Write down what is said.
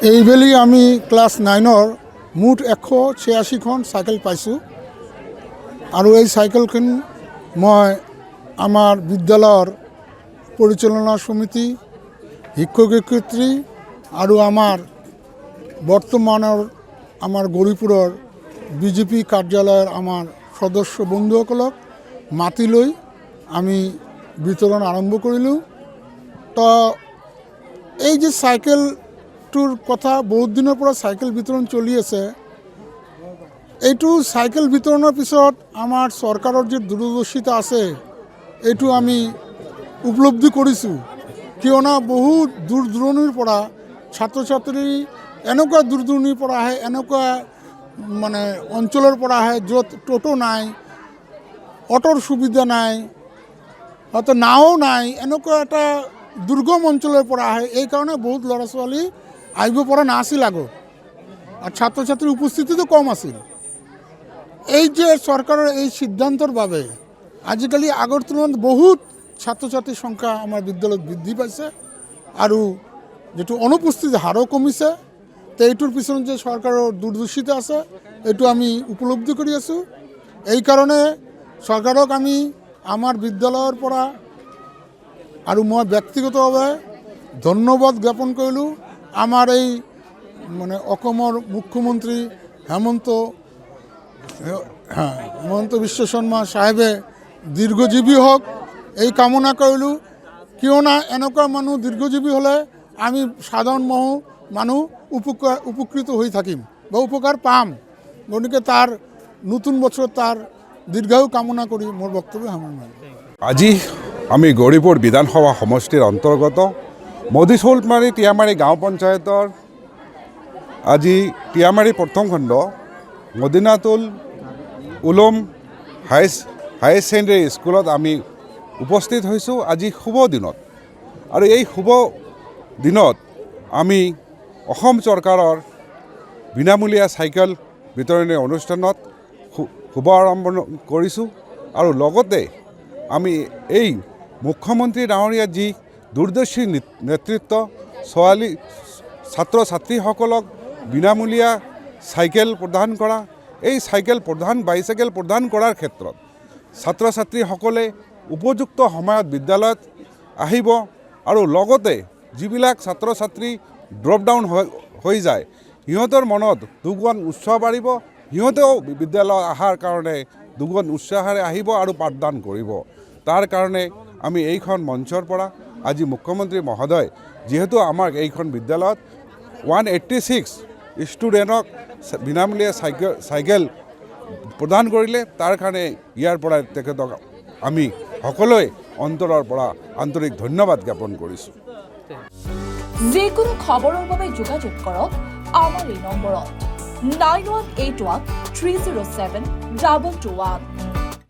এইবেলি আমি ক্লাছ 9-ৰ মুঠ 186খন চাইকেল পাইছোঁ আৰু এই চাইকেলখন মই আমাৰ বিদ্যালয়ৰ পৰিচালনা সমিতি শিক্ষক শিক্ষয়িত্ৰী আৰু আমাৰ বৰ্তমানৰ আমাৰ গৌৰীপুৰৰ বিজেপি কাৰ্যালয়ৰ আমাৰ সদস্য বন্ধুসকলক মাতি লৈ আমি বিতৰণ আৰম্ভ কৰিলোঁ। তো এই যে চাইকেলটোৰ কথা বহুত দিনৰ পৰা চাইকেল বিতৰণ চলি আছে, এইটো চাইকেল বিতৰণৰ পিছত আমাৰ চৰকাৰৰ যে দূৰদৰ্শিতা আছে এইটো আমি উপলব্ধি কৰিছোঁ। কিয়নো বহুত দূৰ দূৰণিৰ পৰা ছাত্ৰ ছাত্ৰী এনেকুৱা দূৰ দূৰণিৰ পৰা আহে, এনেকুৱা মানে অঞ্চলৰ পৰা আহে য'ত টোটো নাই, অটোৰ সুবিধা নাই, হয়তো নাও নাই, এনেকুৱা এটা দুৰ্গম অঞ্চলৰ পৰা আহে। এইকাৰণে বহুত ল'ৰা ছোৱালী আহিব পৰা নাছিল আগত, আৰু ছাত্ৰ ছাত্ৰীৰ উপস্থিতিটো কম আছিল। এই যে চৰকাৰৰ এই সিদ্ধান্তৰ বাবে আজিকালি আগৰ তুলনাত বহুত ছাত্ৰ ছাত্ৰীৰ সংখ্যা আমাৰ বিদ্যালয়ত বৃদ্ধি পাইছে আৰু যিটো অনুপস্থিতিৰ হাৰো কমিছে। তো এইটোৰ পিছত যে চৰকাৰৰ দূৰদৰ্শিতা আছে এইটো আমি উপলব্ধি কৰি আছোঁ। এইকাৰণে চৰকাৰক আমি আমাৰ বিদ্যালয়ৰ পৰা আৰু মই ব্যক্তিগতভাৱে ধন্যবাদ জ্ঞাপন কৰিলোঁ। আমাৰ এই মানে অসমৰ মুখ্যমন্ত্ৰী হেমন্ত বিশ্ব শৰ্মা চাহেবে দীৰ্ঘজীৱী হওক এই কামনা কৰিলোঁ। কিয়নো এনেকুৱা মানুহ দীৰ্ঘজীৱী হ'লে আমি সাধাৰণ মানুহ উপকৃত হৈ থাকিম বা উপকাৰ পাম। গতিকে তাৰ নতুন বছৰত তাৰ দীৰ্ঘায়ু কামনা কৰি মোৰ বক্তব্য সামৰণি। আজি আমি গৌৰীপুৰ বিধানসভা সমষ্টিৰ অন্তৰ্গত মদিচৌলমাৰী টিয়ামাৰী গাঁও পঞ্চায়তৰ আজি টিয়ামাৰী প্ৰথম খণ্ড মদিনাতুল উলুম হায়াৰ ছেকেণ্ডেৰী স্কুলত আমি উপস্থিত হৈছোঁ আজি শুভ দিনত। আৰু এই শুভ দিনত আমি অসম চৰকাৰৰ বিনামূলীয়া চাইকেল বিতৰণী অনুষ্ঠানত শুভাৰম্ভ কৰিছোঁ। আৰু লগতে আমি এই মুখ্যমন্ত্ৰী ডাঙৰীয়া যি দূৰদৰ্শী নেতৃত্ব, ছাত্ৰ ছাত্ৰীসকলক বিনামূলীয়া চাইকেল প্ৰদান কৰা, এই বাইচাইকেল প্ৰদান কৰাৰ ক্ষেত্ৰত ছাত্ৰ ছাত্ৰীসকলে উপযুক্ত সময়ত বিদ্যালয়ত আহিব আৰু লগতে যিবিলাক ছাত্ৰ ছাত্ৰী ড্ৰপ ডাউন হৈ যায় সিহঁতৰ মনত দুগুণ উৎসাহ বাঢ়িব, সিহঁতেও বিদ্যালয় অহাৰ কাৰণে দুগুণ উৎসাহেৰে আহিব আৰু পাঠদান কৰিব। তাৰ কাৰণে আমি এইখন মঞ্চৰ পৰা আজি মুখ্যমন্ত্ৰী মহোদয় যিহেতু আমাক এইখন বিদ্যালয়ত 186 ষ্টুডেণ্টক বিনামূলীয়া চাইকেল প্ৰদান কৰিলে, তাৰ কাৰণে ইয়াৰ পৰা তেখেতক আমি সকলোৱে অন্তৰৰ পৰা আন্তৰিক ধন্যবাদ জ্ঞাপন কৰিছোঁ। যিকোনো খবৰৰ বাবে যোগাযোগ কৰক আমাৰ এই নম্বৰত 9181 307 221।